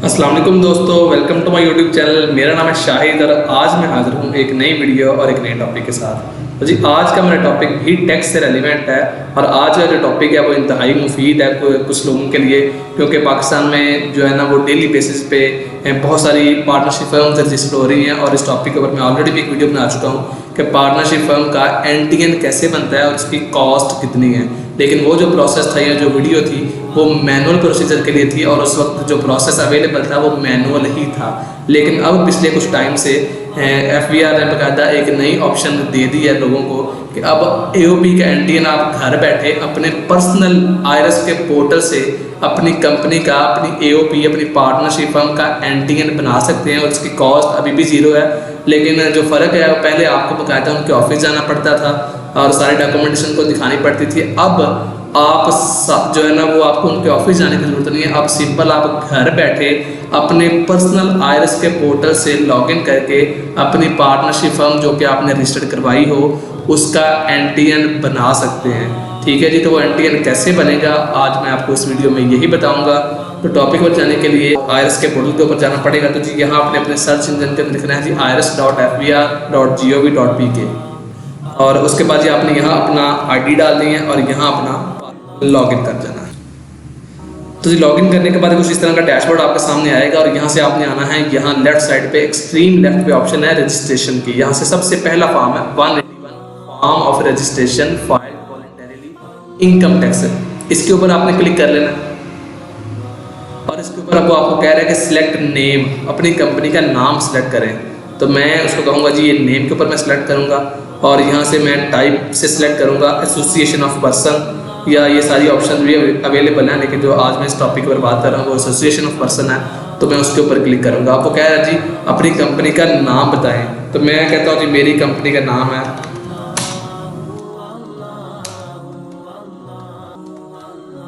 अस्सलाम वालेकुम दोस्तों, welcome to my YouTube channel. मेरा नाम है शाहिद और आज मैं हाजिर हूँ एक नई वीडियो और एक नए टॉपिक के साथ। तो जी आज का मेरा टॉपिक भी टैक्स से रेलिवेंट है और आज का जो टॉपिक है वो इंतहाई मुफीद है कुछ लोगों के लिए, क्योंकि पाकिस्तान में जो है ना वो डेली बेसिस पे बहुत सारी पार्टनरशिप फर्म्स रजिस्टर हो रही हैं। और इस टॉपिक के ऊपर मैं ऑलरेडी भी एक वीडियो बना चुका हूँ कि पार्टनरशिप फर्म का एनटीएन कैसे बनता है और उसकी कॉस्ट कितनी है। लेकिन वो जो प्रोसेस था या जो वीडियो थी वो मैनुअल प्रोसीजर के लिए थी और उस वक्त जो प्रोसेस अवेलेबल था वो मैनुअल ही था। लेकिन अब पिछले कुछ टाइम से एफबीआर ने बाकायदा एक नई ऑप्शन दे दी है लोगों को कि अब एओपी का एनटीएन आप घर बैठे अपने पर्सनल आईआरएस के पोर्टल से अपनी कंपनी का, अपनी एओपी, अपनी पार्टनरशिप फर्म का एनटीएन बना सकते हैं और इसकी कॉस्ट अभी भी ज़ीरो है। लेकिन जो फ़र्क है पहले आपको बाकायदा उनके ऑफिस जाना पड़ता था और सारी डॉक्यूमेंटेशन को दिखानी पड़ती थी। अब आप जो है ना वो आपको उनके ऑफिस जाने की ज़रूरत नहीं है। अब सिंपल आप घर बैठे अपने पर्सनल आईआरएस के पोर्टल से लॉगिन करके अपनी पार्टनरशिप फर्म जो कि आपने रजिस्टर्ड करवाई हो उसका एनटीएन बना सकते हैं। ठीक है जी, तो वो एनटीएन कैसे बनेगा आज मैं आपको इस वीडियो में यही बताऊंगा। तो टॉपिक पर जाने के लिए आईआरएस के पोर्टल के ऊपर जाना पड़ेगा। तो जी यहाँ आपने अपने सर्च इंजन के अंदर लिखना है जी irs.fbr.gov.pk और उसके बाद जी आपने यहाँ अपना आईडी डालनी है और यहाँ अपना लॉगिन कर जाना है। तो जी लॉगिन करने के बाद कुछ इस तरह का डैशबोर्ड आपके सामने आएगा और यहाँ से आपने आना है, यहाँ लेफ्ट साइड पे एक्सट्रीम लेफ्ट पे ऑप्शन है रजिस्ट्रेशन की। यहाँ से सबसे पहला फॉर्म है 181 form of registration file voluntarily income tax, इसके ऊपर आपने क्लिक कर लेना और इसके ऊपर अब वो आपको कह रहा है कि सिलेक्ट नेम, अपनी कंपनी का नाम सेलेक्ट करें। तो मैं उसको कहूँगा जी ये नेम के ऊपर मैं सेलेक्ट करूँगा और यहाँ से मैं टाइप से सिलेक्ट करूँगा एसोसिएशन ऑफ पर्सन, या ये सारी ऑप्शन भी अवेलेबल हैं। लेकिन जो आज मैं इस टॉपिक पर बात कर रहा हूँ वो एसोसिएशन ऑफ पर्सन है, तो मैं उसके ऊपर क्लिक करूँगा। आपको कह रहा है जी अपनी कंपनी का नाम बताएं, तो मैं कहता हूँ जी मेरी कंपनी का नाम है,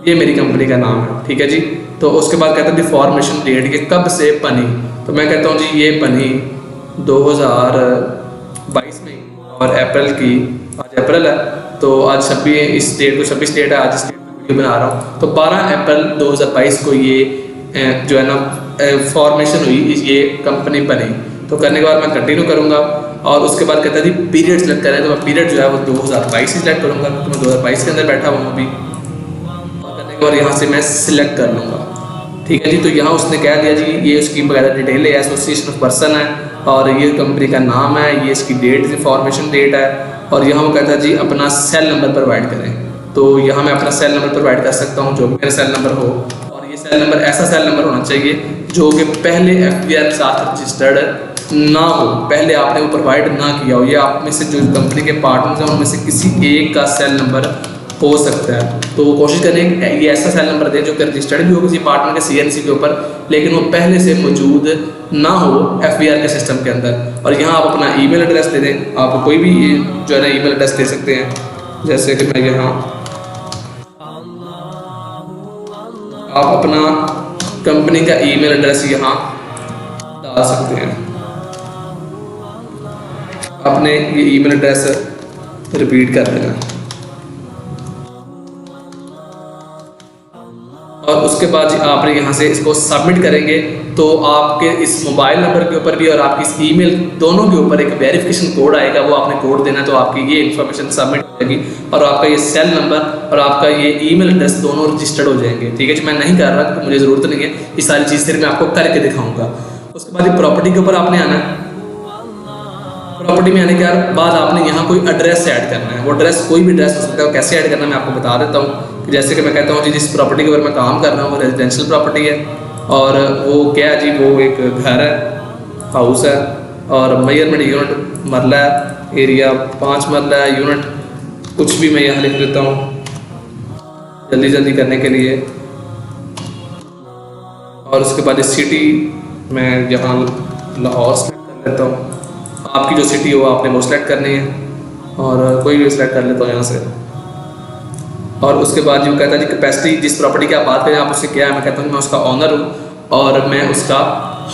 ये मेरी कंपनी का नाम है। ठीक है जी, तो उसके बाद कहता है जी फॉर्मेशन डेट, ये कब से बनी, तो मैं कहता हूँ जी ये बनी 2022 में और अप्रैल की, आज अप्रैल है तो आज 26 इस डेट को 26 डेट है, आज इस डेट में वीडियो बना रहा हूँ। तो 12 अप्रैल 2022 को ये जो है ना फॉर्मेशन हुई, ये कंपनी बनी। तो करने के बाद मैं कंटिन्यू करूँगा और उसके बाद कहता है जी पीरियड सेलेक्ट करें, तो मैं पीरियड जो है वो 2022 ही सिलेक्ट करूँगा क्योंकि मैं 2022 के अंदर बैठा हुआ हूँ अभी। करने के बाद यहाँ से मैं सिलेक्ट कर लूँगा। ठीक है जी, तो यहाँ उसने कह दिया जी ये उसकी बकायदा डिटेल है, एसोसिएशन ऑफ पर्सन है और ये कंपनी का नाम है, ये इसकी डेट फॉर्मेशन डेट है और यहाँ वो कहता है जी अपना सेल नंबर प्रोवाइड करें। तो यहाँ मैं अपना सेल नंबर प्रोवाइड कर सकता हूँ जो मेरा सेल नंबर हो, और ये सेल नंबर ऐसा सेल नंबर होना चाहिए जो कि पहले एफबीआर के साथ रजिस्टर्ड ना हो, पहले आपने वो प्रोवाइड ना किया हो। ये आप में से जो कंपनी के पार्टनर्स हैं उनमें से किसी एक का सेल नंबर हो सकता है। तो कोशिश करें कि ये ऐसा सेल नंबर दे जो कि रजिस्टर्ड भी हो किसी पार्टनर के सीएनसी के ऊपर, लेकिन वो पहले से मौजूद ना हो एफबीआर के सिस्टम के अंदर। और यहाँ आप अपना ईमेल एड्रेस दे दें, आप कोई भी जो है ना ईमेल एड्रेस दे सकते हैं, जैसे कि मैं यहाँ आप अपना कंपनी का ईमेल एड्रेस यहाँ डाल सकते हैं। आपने ये ईमेल एड्रेस रिपीट कर देना और उसके बाद आपने यहाँ से इसको सबमिट करेंगे तो आपके इस मोबाइल नंबर के ऊपर भी और आपकी इस ईमेल दोनों के ऊपर एक वेरिफिकेशन कोड आएगा, वो आपने कोड देना है। तो आपकी ये इन्फॉर्मेशन सबमिट हो जाएगी और आपका ये सेल नंबर और आपका ये ईमेल एड्रेस दोनों रजिस्टर्ड हो जाएंगे। ठीक है जी, मैं नहीं कर रहा क्योंकि मुझे ज़रूरत नहीं है, ये सारी चीज़ फिर मैं आपको करके दिखाऊँगा। उसके बाद ये प्रॉपर्टी के ऊपर आपने आना है। प्रॉपर्टी में आने के बाद आपने यहाँ कोई एड्रेस ऐड करना है, वो एड्रेस कोई भी एड्रेस हो सकता है, कैसे ऐड करना है मैं आपको बता देता हूँ। जैसे कि मैं कहता हूँ जी जिस प्रॉपर्टी के ऊपर मैं काम कर रहा हूँ वो रेजिडेंशियल प्रॉपर्टी है और वो क्या है जी वो एक घर है, हाउस है और मेजरमेंट यूनिट मरला है, एरिया 5 मरला है, यूनिट कुछ भी मैं यहाँ लिख देता हूँ जल्दी जल्दी करने के लिए। और उसके बाद सिटी मैं यहाँ लाहौर सेलेक्ट कर लेता हूँ, आपकी जो सिटी हो आपने वो सिलेक्ट करनी है और कोई भी सिलेक्ट कर लेता हूँ यहाँ से। और उसके बाद जो कहता है जी कैपेसिटी, जिस प्रॉपर्टी की आप बात करें आप उससे क्या है, मैं कहता हूँ मैं उसका ऑनर हूँ और मैं उसका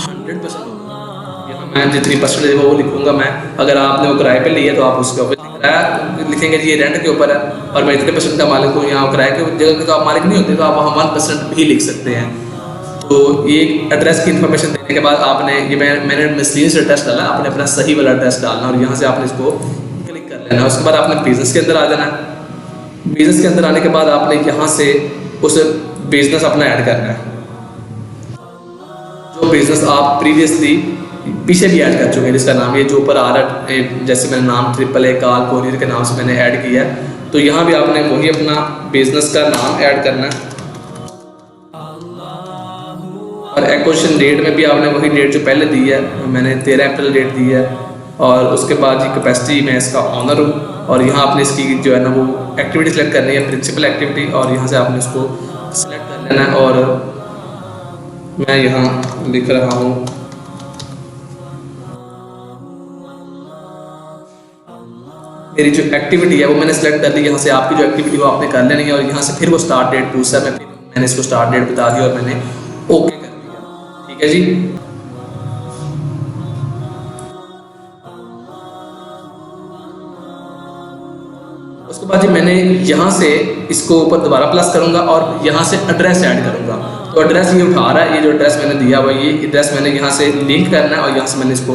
100% यहाँ मैं जितनी परसेंटेज वो लिखूँगा मैं। अगर आपने वो किराए पे लिया तो आप उसके ऊपर किराया लिखेंगे जी ये रेंट के ऊपर है और मैं इतने % का मालिक हूँ। यहाँ किराए के जगह के तो आप मालिक नहीं होते तो आप वहाँ 1% भी लिख सकते हैं। तो ये एड्रेस की इन्फॉर्मेशन देने के बाद आपने ये मैंने मिसलीनियस एड्रेस डाला, आपने अपना सही वाला एड्रेस डालना और यहाँ से आपने इसको क्लिक कर लेना। उसके बाद आपने बिजनेस के अंदर आ जाना है। बिजनेस के अंदर आने के बाद आपने यहाँ से उस बिजनेस अपना ऐड करना है, जो बिजनेस आप प्रीवियसली पीछे भी ऐड कर चुके हैं, जिसका नाम ये जो ऊपर आ रहा है, जैसे मैंने नाम AAA कॉल कोरियर के नाम से मैंने ऐड किया है, तो यहाँ भी आपने वही अपना बिजनेस का नाम ऐड करना है। और एक्विजिशन डेट में भी आपने वही डेट जो पहले दी है, मैंने 13 अप्रैल डेट दी है। और उसके बाद ये कैपेसिटी मैं इसका ऑनर हूँ, और यहाँ आपने इसकी जो है ना वो एक्टिविटी सेलेक्ट करनी है, प्रिंसिपल एक्टिविटी, और यहाँ से आपने इसको सेलेक्ट कर लेना है। और मैं यहाँ लिख रहा हूँ मेरी जो एक्टिविटी है वो मैंने सेलेक्ट कर ली। यहाँ से आपकी जो एक्टिविटी वो आपने कर लेनी है, और यहाँ से फिर वो स्टार्ट डेट पूछता है, मैंने इसको स्टार्ट डेट बता दी और मैंने ओके कर दिया। ठीक है जी। उसके बाद जी मैंने यहाँ से इसको ऊपर दोबारा प्लस करूंगा और यहाँ से एड्रेस ऐड करूंगा। तो एड्रेस ये उठा रहा है, ये जो एड्रेस मैंने दिया हुआ ये एड्रेस मैंने यहाँ से लिंक करना है और यहाँ से मैंने इसको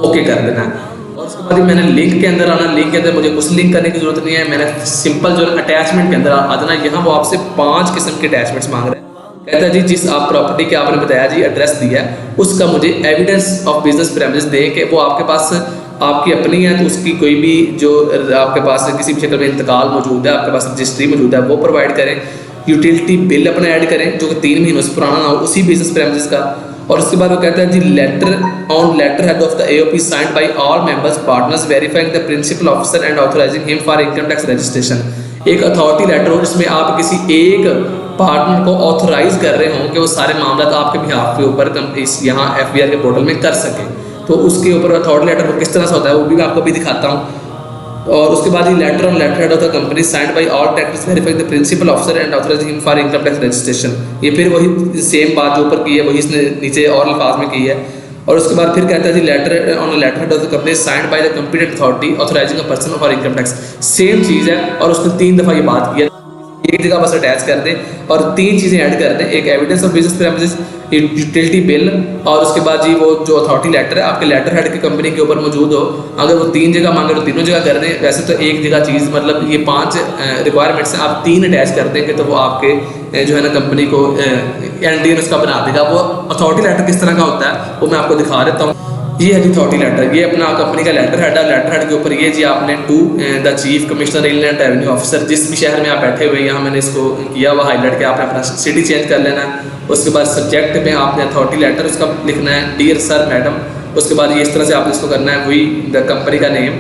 ओके कर देना है। और उसके बाद मैंने लिंक के अंदर आना। लिंक के अंदर मुझे कुछ लिंक करने की जरूरत नहीं है, मैंने सिंपल जो अटैचमेंट के अंदर आ जाना। यहाँ वो आपसे 5 किस्म के अटैचमेंट्स मांग रहे हैं। कहता है जी जिस आप प्रॉपर्टी के आपने बताया जी एड्रेस दिया है, उसका मुझे एविडेंस ऑफ बिजनेस प्रेमिसेस दें कि वो आपके पास आपकी अपनी है, तो उसकी कोई भी जो आपके पास किसी भी शक्ल में इंतकाल मौजूद है, आपके पास रजिस्ट्री मौजूद है, वो प्रोवाइड करें। यूटिलिटी बिल अपना ऐड करें जो कि 3 महीनों से पुराना ना हो उसी बिजनेस प्रेमिसेस का। और उसके बाद वो कहता है G letter head of the AOP signed by all members partners verifying the principal officer and authorising him for income tax registration. एक अथॉरिटी लेटर हो जिसमें आप किसी एक पार्टनर को ऑथराइज कर रहे हों कि वो सारे मामला आपके बिहाफ के ऊपर इस यहाँ FBR के पोर्टल में कर सके। तो उसके ऊपर अथॉरिटी लेटर को किस तरह से होता है वो भी मैं आपको भी दिखाता हूँ। और उसके बाद ये letter on letter head of the company signed by all tax verifying the principal officer and authorising him for income tax registration. ये फिर वही सेम बात जो ऊपर की है वही इसने नीचे और अल्फाज में की है। और उसके बाद फिर कहता है G letter on letter head of the company signed by the competent authority authorising a person for income tax. Same चीज़ है और उसने 3 दफ़ा ये बात की है। एक जगह बस अटैच कर दें और 3 चीज़ें ऐड कर दें, एक evidence of business premises, utility bill, और उसके बाद जी वो जो अथॉरिटी लेटर है आपके लेटर हेड की कंपनी के ऊपर मौजूद हो। अगर वो 3 जगह मांगे तो तीनों जगह कर दें। वैसे तो एक जगह चीज़ मतलब ये 5 रिक्वायरमेंट्स हैं, आप 3 अटैच कर देंगे तो वो आपके जो है ना कंपनी को NDN उसका बना देगा। वो अथॉरिटी लेटर किस तरह का होता है वो मैं आपको दिखा देता हूँ। ये है अथॉरिटी लेटर, ये अपना कंपनी का लेटर हेड है। लेटर हेड के ऊपर ये जी आपने to the chief commissioner inland revenue officer, जिस भी शहर में आप बैठे हुए यहाँ मैंने इसको किया हुआ हाईलाइट के आपने अपना सिटी चेंज कर लेना है। उसके बाद सब्जेक्ट में आपने अथॉरिटी लेटर उसका लिखना है डियर सर मैडम। उसके बाद ये इस तरह से आपने इसको करना है, वही द कंपनी का name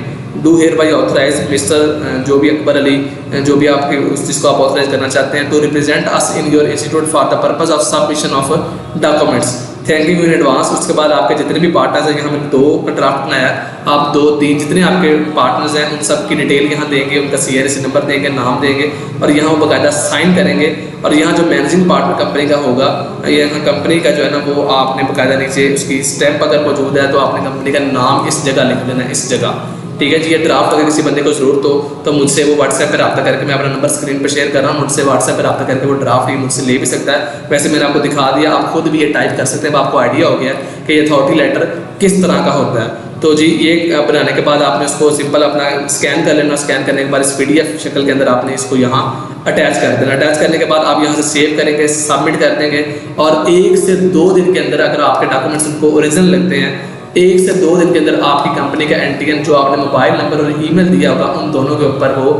do hereby authorise mister जो भी अकबर अली, जो भी आपके जिसको आप ऑथराइज करना चाहते हैं, to represent us in your institute for the purpose of submission of documents, thank you in advance. उसके बाद आपके जितने भी पार्टनर्स हैं, यहाँ मैंने 2 का ड्राफ्ट बनाया, आप 2, 3 जितने आपके पार्टनर्स हैं उन सब की डिटेल यहाँ देंगे, उनका CRC नंबर देंगे, नाम देंगे और यहाँ वो बाकायदा साइन करेंगे। और यहाँ जो मैनेजिंग पार्टनर कंपनी का होगा, यहाँ कंपनी का जो है ना वो आपने बाकायदा नीचे उसकी स्टैंप अगर मौजूद है तो आपने कंपनी का नाम इस जगह लिख देना है, इस जगह। ठीक है जी। ये ड्राफ्ट अगर किसी बंदे को जरूरत हो तो मुझसे वो व्हाट्सएप पर रब्ता करके, मैं अपना नंबर स्क्रीन पर शेयर कर रहा हूँ, मुझसे व्हाट्सएप पर रब्ता करके वो ड्राफ्ट ही मुझसे ले भी सकता है। वैसे मैंने आपको दिखा दिया, आप खुद भी ये टाइप कर सकते हैं, आपको आइडिया हो गया कि ये अथॉरिटी लेटर किस तरह का होता है। तो जी ये बनाने के बाद आपने उसको सिंपल अपना स्कैन कर लेना। स्कैन करने के बाद इस PDF शक्ल के अंदर आपने इसको यहाँ अटैच कर देना। अटैच करने के बाद आप यहाँ से सेव करेंगे, सबमिट कर देंगे और 1 से 2 दिन के अंदर अगर आपके डॉक्यूमेंट्स उनको ओरिजिनल लगते हैं, 1 से 2 दिन के अंदर आपकी कंपनी का NTN जो आपने मोबाइल नंबर और ईमेल दिया होगा उन दोनों के ऊपर वो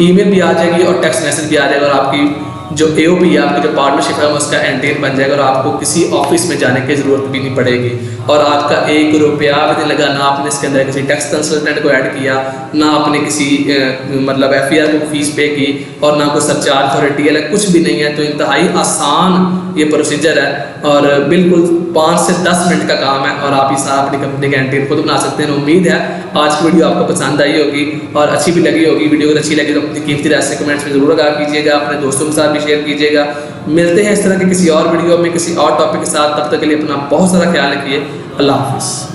ईमेल भी आ जाएगी और टेक्स्ट मैसेज भी आ जाएगा, और आपकी जो AOP है, आपकी जो पार्टनरशिप है उसका NTN बन जाएगा और आपको किसी ऑफिस में जाने की ज़रूरत भी नहीं पड़ेगी। और आपका 1 रुपया भी नहीं लगा, ना आपने इसके अंदर किसी टैक्स कंसल्टेंट को ऐड किया, ना आपने किसी मतलब FBR को फीस पे की, और ना कोई सरचार्ज और TL कुछ भी नहीं है। तो इंतहाई आसान ये प्रोसीजर है और बिल्कुल 5 से 10 मिनट का काम है और आप इस अपनी कंपनी का NTN खुद बना सकते हैं। उम्मीद है आज की वीडियो आपको पसंद आई होगी और अच्छी भी लगी होगी। वीडियो अगर अच्छी लगी तो अपनी कीमती राय से कमेंट्स में जरूर आगाह कीजिएगा, अपने दोस्तों के साथ भी शेयर कीजिएगा। मिलते हैं इस तरह के किसी और वीडियो में किसी और टॉपिक के साथ, तब तक के लिए अपना बहुत सारा ख्याल रखिए। अल्लाह हाफिज़।